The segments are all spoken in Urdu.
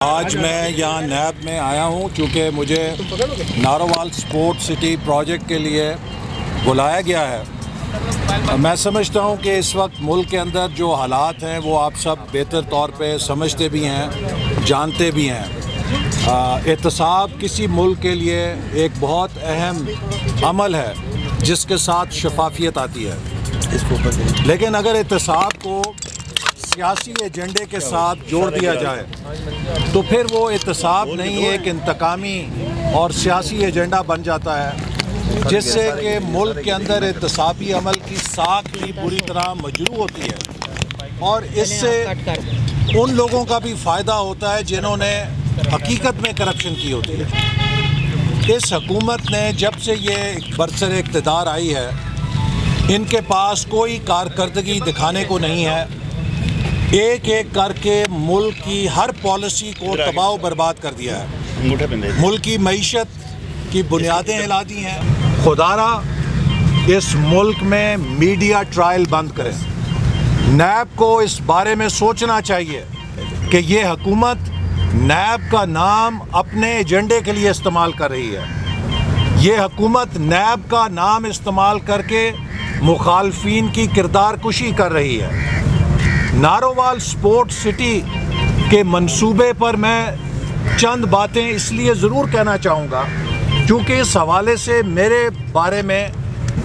آج میں یہاں نیب میں آیا ہوں چونکہ مجھے نارووال سپورٹ سٹی پروجیکٹ کے لیے بلایا گیا ہے۔ میں سمجھتا ہوں کہ اس وقت ملک کے اندر جو حالات ہیں وہ آپ سب بہتر طور پہ سمجھتے بھی ہیں، جانتے بھی ہیں۔ احتساب کسی ملک کے لیے ایک بہت اہم عمل ہے جس کے ساتھ شفافیت آتی ہے، لیکن اگر احتساب کو سیاسی ایجنڈے کے ساتھ جوڑ دیا جائے تو پھر وہ احتساب نہیں، ایک انتقامی اور سیاسی ایجنڈا بن جاتا ہے جس سے کہ ملک کے اندر احتسابی عمل کی ساکھ بھی بری طرح مجروح ہوتی ہے، اور اس سے ان لوگوں کا بھی فائدہ ہوتا ہے جنہوں نے حقیقت میں کرپشن کی ہوتی ہے۔ اس حکومت نے جب سے یہ برسر اقتدار آئی ہے، ان کے پاس کوئی کارکردگی دکھانے کو نہیں ہے۔ ایک ایک کر کے ملک کی ہر پالیسی کو تباہ و برباد کر دیا ہے، ملک کی معیشت کی بنیادیں ہلا دی ہیں۔ خدارا اس ملک میں میڈیا ٹرائل بند کریں۔ نیب کو اس بارے میں سوچنا چاہیے کہ یہ حکومت نیب کا نام اپنے ایجنڈے کے لیے استعمال کر رہی ہے۔ یہ حکومت نیب کا نام استعمال کر کے مخالفین کی کردار کشی کر رہی ہے۔ نارووال سپورٹ سٹی کے منصوبے پر میں چند باتیں اس لیے ضرور کہنا چاہوں گا کیونکہ اس حوالے سے میرے بارے میں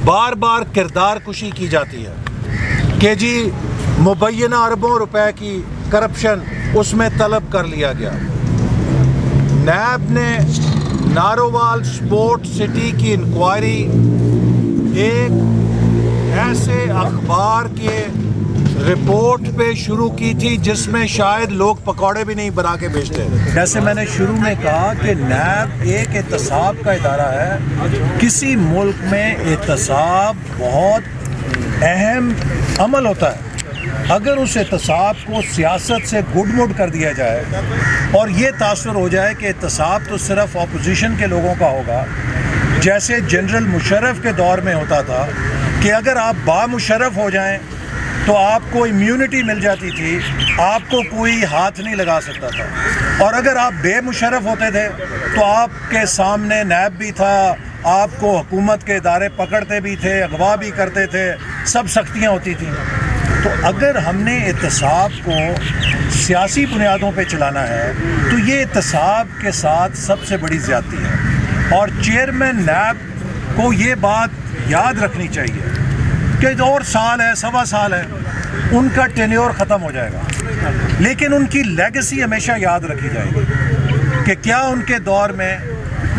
بار بار کردار کشی کی جاتی ہے کہ جی مبینہ اربوں روپے کی کرپشن اس میں طلب کر لیا گیا۔ نیب نے نارووال سپورٹ سٹی کی انکوائری ایک ایسے اخبار کے رپورٹ پہ شروع کی تھی جس میں شاید لوگ پکوڑے بھی نہیں بنا کے بیچتے۔ جیسے میں نے شروع میں کہا کہ نیب ایک احتساب کا ادارہ ہے۔ کسی ملک میں احتساب بہت اہم عمل ہوتا ہے۔ اگر اس احتساب کو سیاست سے گڈ مڈ کر دیا جائے اور یہ تاثر ہو جائے کہ احتساب تو صرف اپوزیشن کے لوگوں کا ہوگا، جیسے جنرل مشرف کے دور میں ہوتا تھا کہ اگر آپ بامشرف ہو جائیں تو آپ کو امیونٹی مل جاتی تھی، آپ کو کوئی ہاتھ نہیں لگا سکتا تھا، اور اگر آپ بے مشرف ہوتے تھے تو آپ کے سامنے نیب بھی تھا، آپ کو حکومت کے ادارے پکڑتے بھی تھے، اغوا بھی کرتے تھے، سب سختیاں ہوتی تھیں۔ تو اگر ہم نے احتساب کو سیاسی بنیادوں پہ چلانا ہے تو یہ احتساب کے ساتھ سب سے بڑی زیادتی ہے، اور چیئرمین نیب کو یہ بات یاد رکھنی چاہیے کہ اور سال ہے، سوا سال ہے، ان کا ٹینیور ختم ہو جائے گا، لیکن ان کی لیگیسی ہمیشہ یاد رکھی جائے گی کہ کیا ان کے دور میں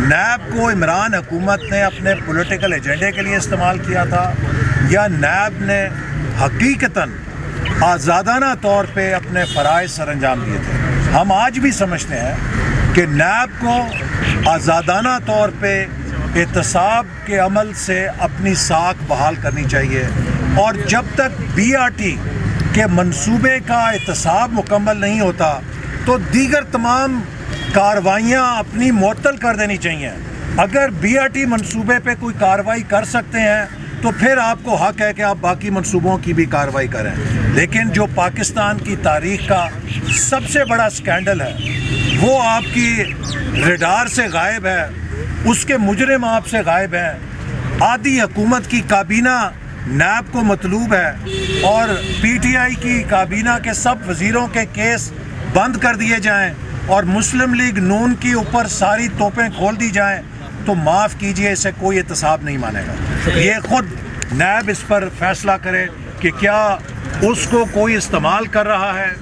نیب کو عمران حکومت نے اپنے پولیٹیکل ایجنڈے کے لیے استعمال کیا تھا، یا نیب نے حقیقتاً آزادانہ طور پہ اپنے فرائض سر انجام دیے تھے۔ ہم آج بھی سمجھتے ہیں کہ نیب کو آزادانہ طور پہ احتساب کے عمل سے اپنی ساکھ بحال کرنی چاہیے، اور جب تک بی آر ٹی کے منصوبے کا احتساب مکمل نہیں ہوتا تو دیگر تمام کارروائیاں اپنی معطل کر دینی چاہیے۔ اگر بی آر ٹی منصوبے پہ کوئی کارروائی کر سکتے ہیں تو پھر آپ کو حق ہے کہ آپ باقی منصوبوں کی بھی کارروائی کریں، لیکن جو پاکستان کی تاریخ کا سب سے بڑا سکینڈل ہے وہ آپ کی ریڈار سے غائب ہے، اس کے مجرم آپ سے غائب ہیں۔ آدھی حکومت کی کابینہ نیب کو مطلوب ہے، اور پی ٹی آئی کی کابینہ کے سب وزیروں کے کیس بند کر دیے جائیں اور مسلم لیگ نون کی اوپر ساری توپیں کھول دی جائیں تو معاف کیجئے، اسے کوئی احتساب نہیں مانے گا۔ یہ خود نیب اس پر فیصلہ کرے کہ کیا اس کو کوئی استعمال کر رہا ہے،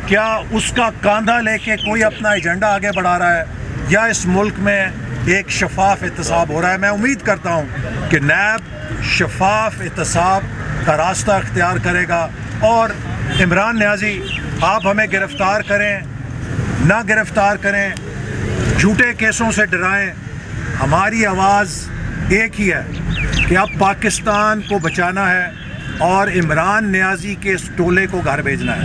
کیا اس کا کاندھا لے کے کوئی اپنا ایجنڈا آگے بڑھا رہا ہے، یا اس ملک میں ایک شفاف احتساب ہو رہا ہے۔ میں امید کرتا ہوں کہ نیب شفاف احتساب کا راستہ اختیار کرے گا، اور عمران نیازی آپ ہمیں گرفتار کریں نہ گرفتار کریں، جھوٹے کیسوں سے ڈرائیں، ہماری آواز ایک ہی ہے کہ اب پاکستان کو بچانا ہے اور عمران نیازی کے اس ٹولے کو گھر بھیجنا ہے۔